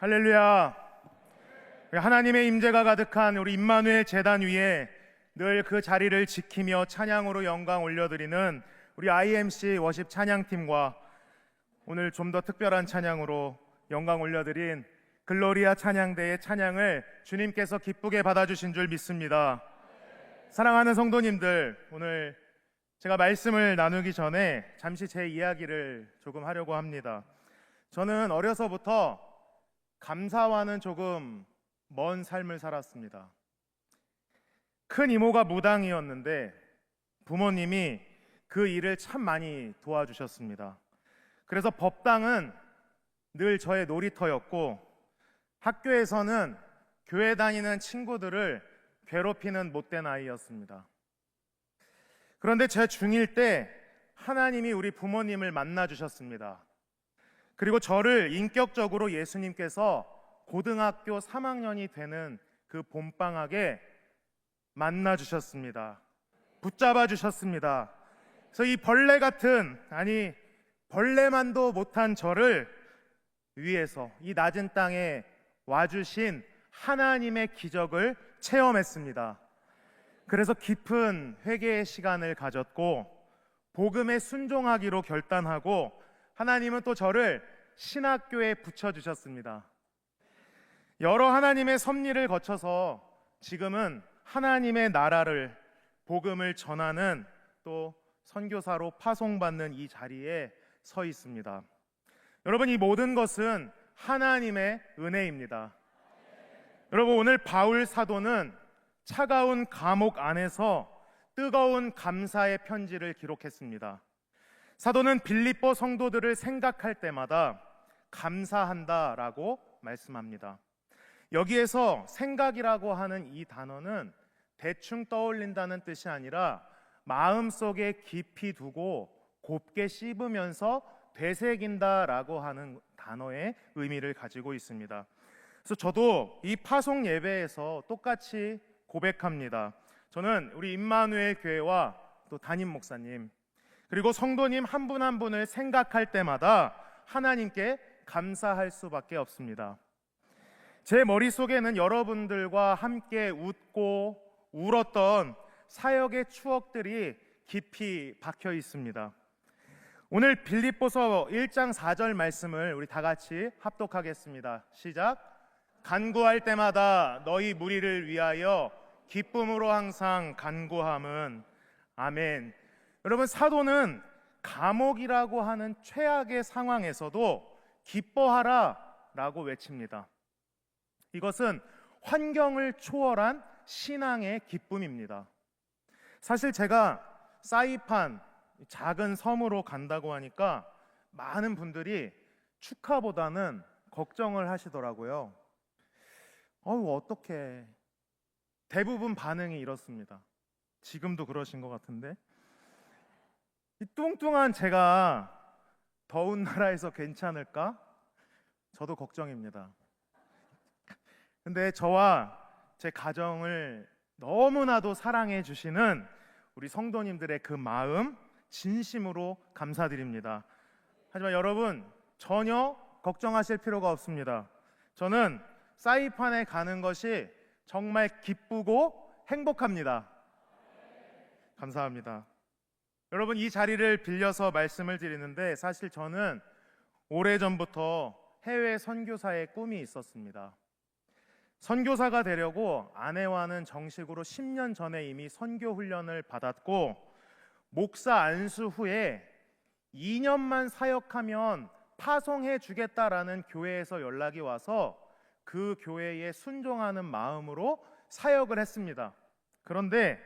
할렐루야. 하나님의 임재가 가득한 우리 임마누엘 제단 위에 늘 그 자리를 지키며 찬양으로 영광 올려드리는 우리 IMC 워십 찬양팀과 오늘 좀 더 특별한 찬양으로 영광 올려드린 글로리아 찬양대의 찬양을 주님께서 기쁘게 받아주신 줄 믿습니다. 사랑하는 성도님들, 오늘 제가 말씀을 나누기 전에 잠시 제 이야기를 조금 하려고 합니다. 저는 어려서부터 감사와는 조금 먼 삶을 살았습니다. 큰 이모가 무당이었는데 부모님이 그 일을 참 많이 도와주셨습니다. 그래서 법당은 늘 저의 놀이터였고, 학교에서는 교회 다니는 친구들을 괴롭히는 못된 아이였습니다. 그런데 제 중1 때 하나님이 우리 부모님을 만나 주셨습니다. 그리고 저를 인격적으로 예수님께서 고등학교 3학년이 되는 그 봄방학에 만나 주셨습니다. 붙잡아 주셨습니다. 그래서 이 벌레 같은, 벌레만도 못한 저를 위해서 이 낮은 땅에 와주신 하나님의 기적을 체험했습니다. 그래서 깊은 회개의 시간을 가졌고, 복음에 순종하기로 결단하고, 하나님은 또 저를 신학교에 붙여주셨습니다. 여러 하나님의 섭리를 거쳐서 지금은 하나님의 나라를, 복음을 전하는, 또 선교사로 파송받는 이 자리에 서 있습니다. 여러분, 이 모든 것은 하나님의 은혜입니다. 여러분, 오늘 바울 사도는 차가운 감옥 안에서 뜨거운 감사의 편지를 기록했습니다. 사도는 빌립보 성도들을 생각할 때마다 감사한다라고 말씀합니다. 여기에서 생각이라고 하는 이 단어는 대충 떠올린다는 뜻이 아니라 마음속에 깊이 두고 곱게 씹으면서 되새긴다라고 하는 단어의 의미를 가지고 있습니다. 그래서 저도 이 파송 예배에서 똑같이 고백합니다. 저는 우리 임마누엘 교회와 또 담임 목사님, 그리고 성도님 한 분 한 분을 생각할 때마다 하나님께 감사할 수밖에 없습니다. 제 머릿속에는 여러분들과 함께 웃고 울었던 사역의 추억들이 깊이 박혀 있습니다. 오늘 빌립보서 1장 4절 말씀을 우리 다 같이 합독하겠습니다. 시작. 간구할 때마다 너희 무리를 위하여 기쁨으로 항상 간구함은. 아멘. 여러분, 사도는 감옥이라고 하는 최악의 상황에서도 기뻐하라 라고 외칩니다. 이것은 환경을 초월한 신앙의 기쁨입니다. 사실 제가 사이판, 작은 섬으로 간다고 하니까 많은 분들이 축하보다는 걱정을 하시더라고요. 어떡해. 대부분 반응이 이렇습니다. 지금도 그러신 것 같은데. 이 뚱뚱한 제가 더운 나라에서 괜찮을까? 저도 걱정입니다. 근데 저와 제 가정을 너무나도 사랑해 주시는 우리 성도님들의 그 마음 진심으로 감사드립니다. 하지만 여러분, 전혀 걱정하실 필요가 없습니다. 저는 사이판에 가는 것이 정말 기쁘고 행복합니다. 감사합니다. 여러분, 이 자리를 빌려서 말씀을 드리는데, 사실 저는 오래전부터 해외 선교사의 꿈이 있었습니다. 선교사가 되려고 아내와는 정식으로 10년 전에 이미 선교 훈련을 받았고, 목사 안수 후에 2년만 사역하면 파송해 주겠다라는 교회에서 연락이 와서 그 교회에 순종하는 마음으로 사역을 했습니다. 그런데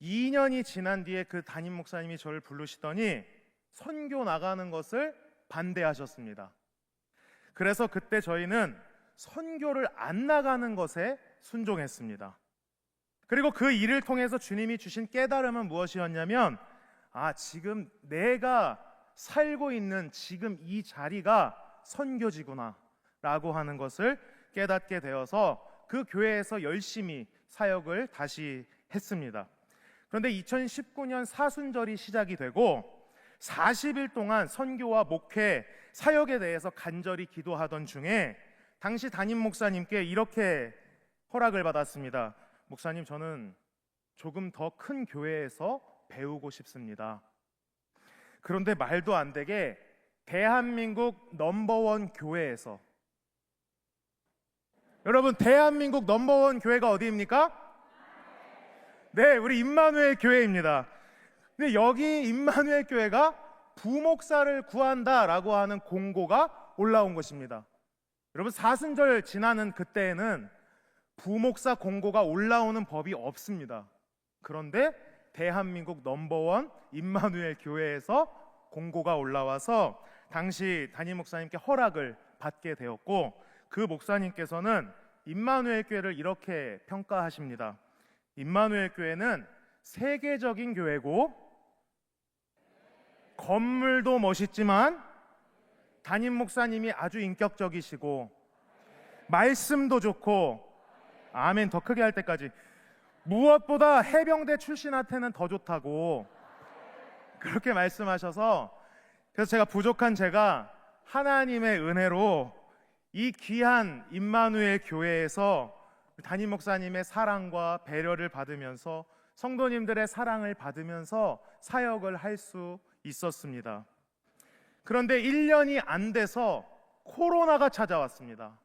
2년이 지난 뒤에 그 담임 목사님이 저를 부르시더니 선교 나가는 것을 반대하셨습니다. 그래서 그때 저희는 선교를 안 나가는 것에 순종했습니다. 그리고 그 일을 통해서 주님이 주신 깨달음은 무엇이었냐면, 지금 내가 살고 있는 지금 이 자리가 선교지구나 라고 하는 것을 깨닫게 되어서 그 교회에서 열심히 사역을 다시 했습니다. 그런데 2019년 사순절이 시작이 되고 40일 동안 선교와 목회, 사역에 대해서 간절히 기도하던 중에 당시 담임 목사님께 이렇게 허락을 받았습니다. 목사님, 저는 조금 더 큰 교회에서 배우고 싶습니다. 그런데 말도 안 되게 대한민국 넘버원 교회에서, 여러분, 대한민국 넘버원 교회가 어디입니까? 네, 우리 임마누엘 교회입니다. 근데 여기 임마누엘 교회가 부목사를 구한다라고 하는 공고가 올라온 것입니다. 여러분, 사순절 지나는 그때에는 부목사 공고가 올라오는 법이 없습니다. 그런데 대한민국 넘버원 임마누엘 교회에서 공고가 올라와서 당시 담임 목사님께 허락을 받게 되었고, 그 목사님께서는 임마누엘 교회를 이렇게 평가하십니다. 임마누엘 교회는 세계적인 교회고, 건물도 멋있지만 담임 목사님이 아주 인격적이시고, 말씀도 좋고, 아멘, 더 크게 할 때까지, 무엇보다 해병대 출신한테는 더 좋다고 그렇게 말씀하셔서, 그래서 제가 부족한 제가 하나님의 은혜로 이 귀한 임마누엘 교회에서 담임 목사님의 사랑과 배려를 받으면서, 성도님들의 사랑을 받으면서 사역을 할 수 있었습니다. 그런데 1년이 안 돼서 코로나가 찾아왔습니다.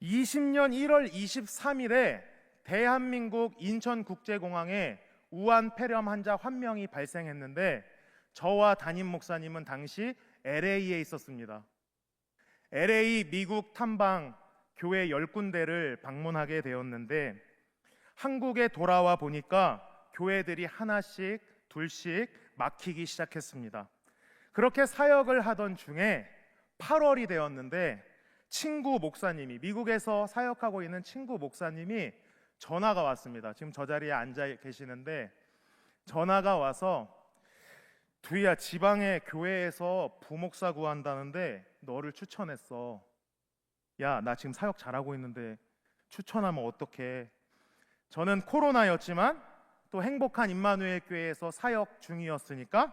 20년 1월 23일에 대한민국 인천국제공항에 우한 폐렴 환자 1명이 발생했는데, 저와 담임 목사님은 당시 LA에 있었습니다. LA 미국 탐방 교회 10군데를 방문하게 되었는데, 한국에 돌아와 보니까 교회들이 하나씩 둘씩 막히기 시작했습니다. 그렇게 사역을 하던 중에 8월이 되었는데, 친구 목사님이, 미국에서 사역하고 있는 친구 목사님이 전화가 왔습니다. 지금 저 자리에 앉아 계시는데 전화가 와서, 두희야, 지방의 교회에서 부목사 구한다는데 너를 추천했어. 야, 나 지금 사역 잘하고 있는데 추천하면 어떡해. 저는 코로나였지만 또 행복한 임마누엘 교회에서 사역 중이었으니까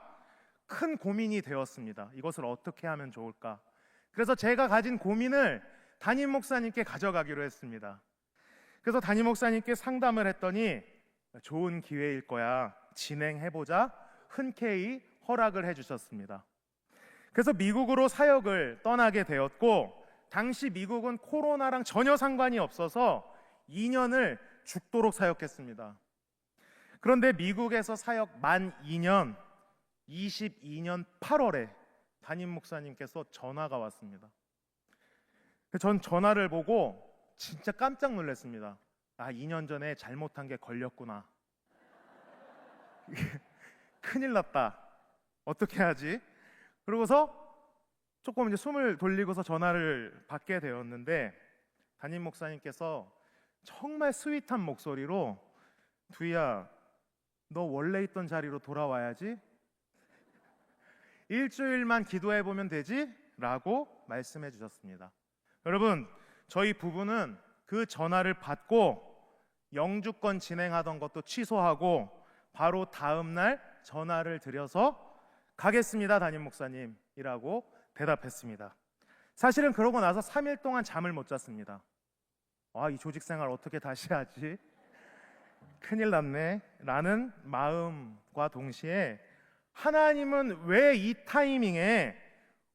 큰 고민이 되었습니다. 이것을 어떻게 하면 좋을까? 그래서 제가 가진 고민을 담임 목사님께 가져가기로 했습니다. 그래서 담임 목사님께 상담을 했더니 좋은 기회일 거야, 진행해보자, 흔쾌히 허락을 해주셨습니다. 그래서 미국으로 사역을 떠나게 되었고, 당시 미국은 코로나랑 전혀 상관이 없어서 2년을 죽도록 사역했습니다. 그런데 미국에서 사역 만 2년, 22년 8월에 담임 목사님께서 전화가 왔습니다. 전 전화를 보고 진짜 깜짝 놀랐습니다. 아, 2년 전에 잘못한 게 걸렸구나. 큰일 났다. 어떻게 하지? 그러고서 조금 이제 숨을 돌리고서 전화를 받게 되었는데, 담임 목사님께서 정말 스윗한 목소리로, 두희야, 너 원래 있던 자리로 돌아와야지. 일주일만 기도해 보면 되지? 라고 말씀해 주셨습니다. 여러분, 저희 부부는 그 전화를 받고 영주권 진행하던 것도 취소하고 바로 다음 날 전화를 드려서 가겠습니다, 담임 목사님이라고 대답했습니다. 사실은 그러고 나서 3일 동안 잠을 못 잤습니다. 아, 이 조직 생활 어떻게 다시 하지? 큰일 났네 라는 마음과 동시에, 하나님은 왜 이 타이밍에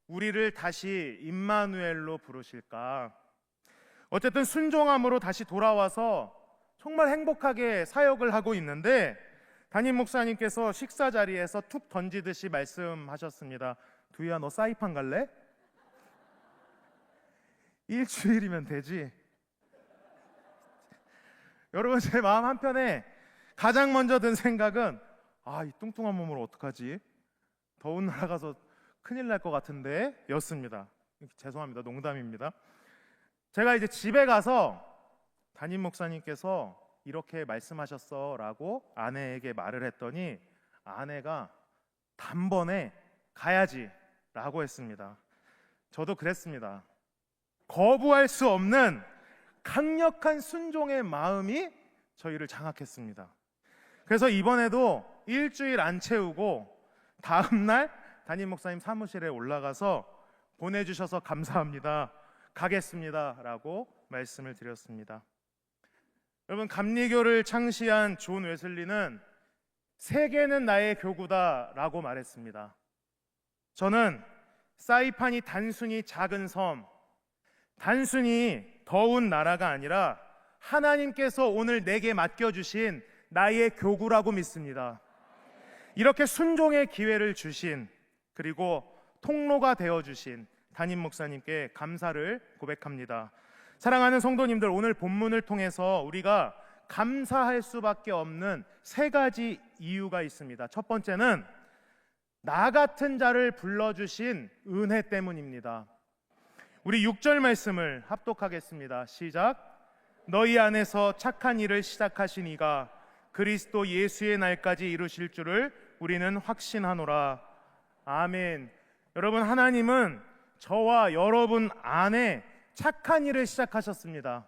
우리를 다시 임마누엘로 부르실까? 어쨌든 순종함으로 다시 돌아와서 정말 행복하게 사역을 하고 있는데, 담임 목사님께서 식사 자리에서 툭 던지듯이 말씀하셨습니다. 두희야, 너 사이판 갈래? 일주일이면 되지. 여러분, 제 마음 한편에 가장 먼저 든 생각은, 아, 이 뚱뚱한 몸으로 어떡하지? 더운 나라 가서 큰일 날 것 같은데 였습니다. 죄송합니다, 농담입니다. 제가 이제 집에 가서 담임 목사님께서 이렇게 말씀하셨어 라고 아내에게 말을 했더니, 아내가 단번에 가야지 라고 했습니다. 저도 그랬습니다. 거부할 수 없는 강력한 순종의 마음이 저희를 장악했습니다. 그래서 이번에도 일주일 안 채우고 다음 날 담임 목사님 사무실에 올라가서 보내주셔서 감사합니다, 가겠습니다 라고 말씀을 드렸습니다. 여러분, 감리교를 창시한 존 웨슬리는 세계는 나의 교구다 라고 말했습니다. 저는 사이판이 단순히 작은 섬, 단순히 더운 나라가 아니라 하나님께서 오늘 내게 맡겨주신 나의 교구라고 믿습니다. 이렇게 순종의 기회를 주신, 그리고 통로가 되어주신 담임 목사님께 감사를 고백합니다. 사랑하는 성도님들, 오늘 본문을 통해서 우리가 감사할 수밖에 없는 세 가지 이유가 있습니다. 첫 번째는 나 같은 자를 불러주신 은혜 때문입니다. 우리 6절 말씀을 합독하겠습니다. 시작. 너희 안에서 착한 일을 시작하신 이가 그리스도 예수의 날까지 이루실 줄을 우리는 확신하노라. 아멘. 여러분, 하나님은 저와 여러분 안에 착한 일을 시작하셨습니다.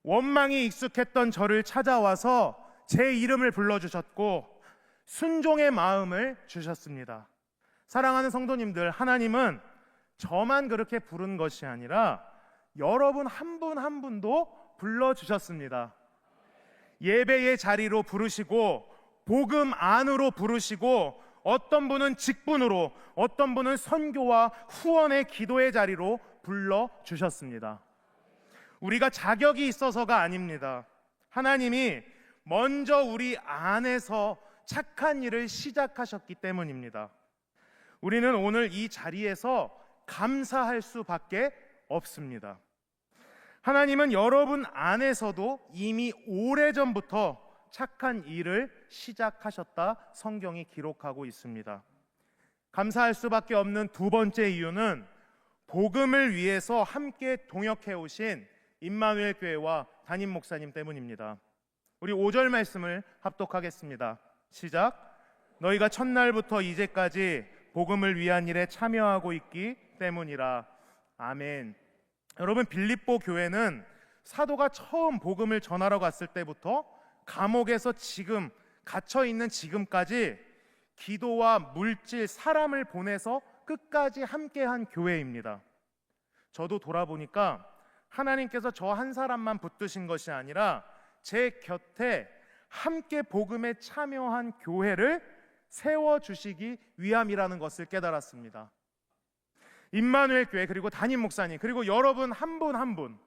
원망이 익숙했던 저를 찾아와서 제 이름을 불러주셨고 순종의 마음을 주셨습니다. 사랑하는 성도님들, 하나님은 저만 그렇게 부른 것이 아니라 여러분 한 분 한 분도 불러주셨습니다. 예배의 자리로 부르시고 복음 안으로 부르시고 어떤 분은 직분으로, 어떤 분은 선교와 후원의 기도의 자리로 불러주셨습니다. 우리가 자격이 있어서가 아닙니다. 하나님이 먼저 우리 안에서 착한 일을 시작하셨기 때문입니다. 우리는 오늘 이 자리에서 감사할 수밖에 없습니다. 하나님은 여러분 안에서도 이미 오래전부터 착한 일을 시작하셨다 성경이 기록하고 있습니다. 감사할 수밖에 없는 두 번째 이유는 복음을 위해서 함께 동역해 오신 임마누엘 교회와 담임 목사님 때문입니다. 우리 5절 말씀을 합독하겠습니다. 시작. 너희가 첫날부터 이제까지 복음을 위한 일에 참여하고 있기 때문이라. 아멘. 여러분, 빌립보 교회는 사도가 처음 복음을 전하러 갔을 때부터 감옥에서 지금 갇혀 있는 지금까지 기도와 물질, 사람을 보내서 끝까지 함께한 교회입니다. 저도 돌아보니까 하나님께서 저 한 사람만 붙드신 것이 아니라 제 곁에 함께 복음에 참여한 교회를 세워주시기 위함이라는 것을 깨달았습니다. 임마누엘 교회, 그리고 담임 목사님, 그리고 여러분 한 분 한 분,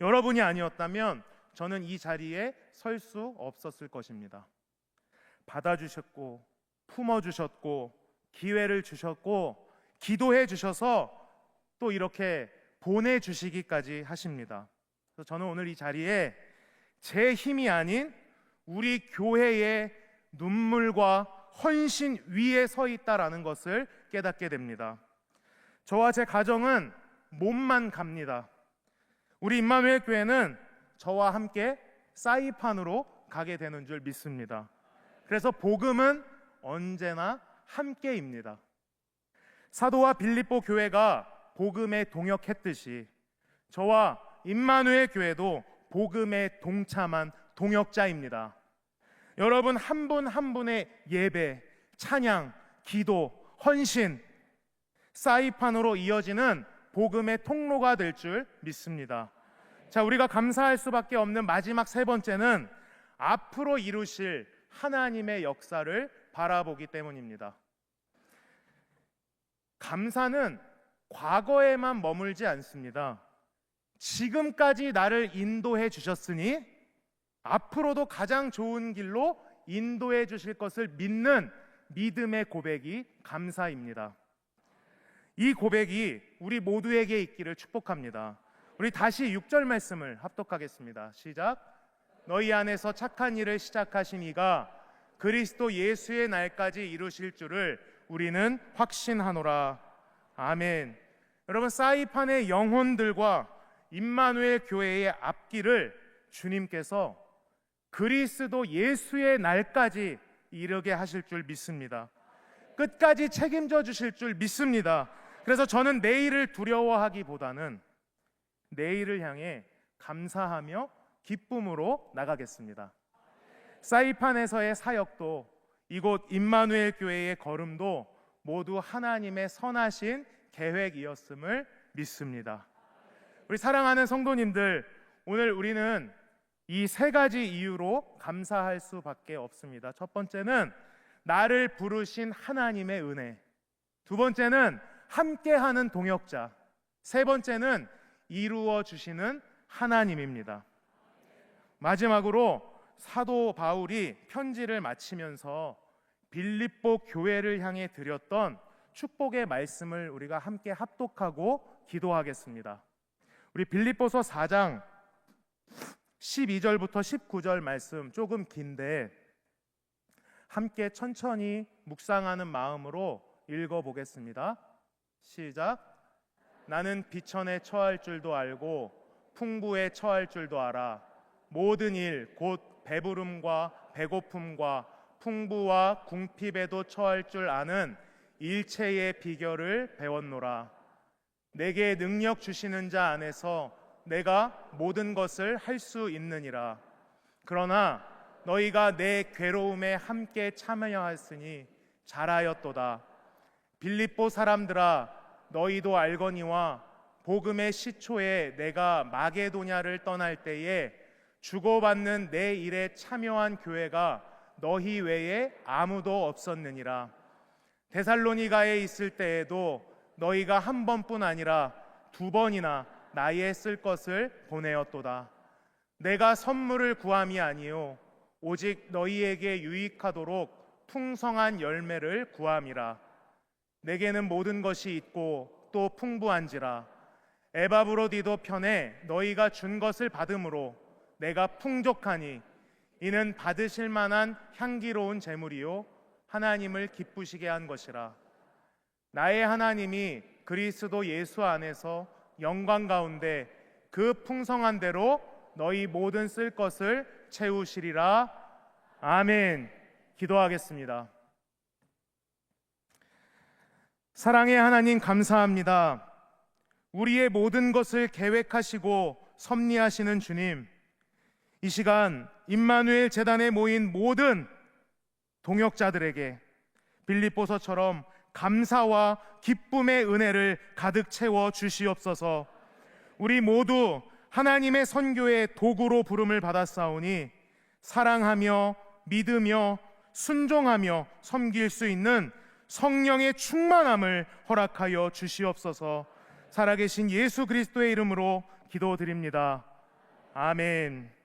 여러분이 아니었다면 저는 이 자리에 설 수 없었을 것입니다. 받아주셨고 품어주셨고 기회를 주셨고 기도해 주셔서 또 이렇게 보내주시기까지 하십니다. 그래서 저는 오늘 이 자리에 제 힘이 아닌 우리 교회의 눈물과 헌신 위에 서 있다라는 것을 깨닫게 됩니다. 저와 제 가정은 몸만 갑니다. 우리 임마누엘 교회는 저와 함께 사이판으로 가게 되는 줄 믿습니다. 그래서 복음은 언제나 함께입니다. 사도와 빌립보 교회가 복음에 동역했듯이 저와 임마누엘 교회도 복음에 동참한 동역자입니다. 여러분 한 분 한 분의 예배, 찬양, 기도, 헌신, 사이판으로 이어지는 복음의 통로가 될 줄 믿습니다. 자, 우리가 감사할 수밖에 없는 마지막 세 번째는 앞으로 이루실 하나님의 역사를 바라보기 때문입니다. 감사는 과거에만 머물지 않습니다. 지금까지 나를 인도해 주셨으니 앞으로도 가장 좋은 길로 인도해 주실 것을 믿는 믿음의 고백이 감사입니다. 이 고백이 우리 모두에게 있기를 축복합니다. 우리 다시 6절 말씀을 합독하겠습니다. 시작. 너희 안에서 착한 일을 시작하신 이가 그리스도 예수의 날까지 이루실 줄을 우리는 확신하노라. 아멘. 여러분, 사이판의 영혼들과 임마누엘 교회의 앞길을 주님께서 그리스도 예수의 날까지 이르게 하실 줄 믿습니다. 끝까지 책임져 주실 줄 믿습니다. 그래서 저는 내일을 두려워하기보다는 내일을 향해 감사하며 기쁨으로 나가겠습니다. 사이판에서의 사역도 이곳 임마누엘 교회의 걸음도 모두 하나님의 선하신 계획이었음을 믿습니다. 우리 사랑하는 성도님들, 오늘 우리는 이 세 가지 이유로 감사할 수밖에 없습니다. 첫 번째는 나를 부르신 하나님의 은혜, 두 번째는 함께하는 동역자, 세 번째는 이루어 주시는 하나님입니다. 마지막으로 사도 바울이 편지를 마치면서 빌립보 교회를 향해 드렸던 축복의 말씀을 우리가 함께 합독하고 기도하겠습니다. 우리 빌립보서 4장 12절부터 19절 말씀, 조금 긴데 함께 천천히 묵상하는 마음으로 읽어보겠습니다. 시작. 나는 비천에 처할 줄도 알고 풍부에 처할 줄도 알아. 모든 일 곧 배부름과 배고픔과 풍부와 궁핍에도 처할 줄 아는 일체의 비결을 배웠노라. 내게 능력 주시는 자 안에서 내가 모든 것을 할 수 있느니라. 그러나 너희가 내 괴로움에 함께 참여하였으니 잘하였도다. 빌립보 사람들아, 너희도 알거니와 복음의 시초에 내가 마게도냐를 떠날 때에 주고받는 내 일에 참여한 교회가 너희 외에 아무도 없었느니라. 데살로니가에 있을 때에도 너희가 한 번뿐 아니라 두 번이나 나의 쓸 것을 보내었도다. 내가 선물을 구함이 아니요 오직 너희에게 유익하도록 풍성한 열매를 구함이라. 내게는 모든 것이 있고 또 풍부한지라. 에바브로디도 편에 너희가 준 것을 받음으로 내가 풍족하니 이는 받으실 만한 향기로운 제물이요 하나님을 기쁘시게 한 것이라. 나의 하나님이 그리스도 예수 안에서 영광 가운데 그 풍성한 대로 너희 모든 쓸 것을 채우시리라. 아멘. 기도하겠습니다. 사랑의 하나님, 감사합니다. 우리의 모든 것을 계획하시고 섭리하시는 주님, 이 시간 임마누엘 재단에 모인 모든 동역자들에게 빌립보서처럼 감사와 기쁨의 은혜를 가득 채워 주시옵소서. 우리 모두 하나님의 선교의 도구로 부름을 받았사오니 사랑하며 믿으며 순종하며 섬길 수 있는 성령의 충만함을 허락하여 주시옵소서. 살아계신 예수 그리스도의 이름으로 기도드립니다. 아멘.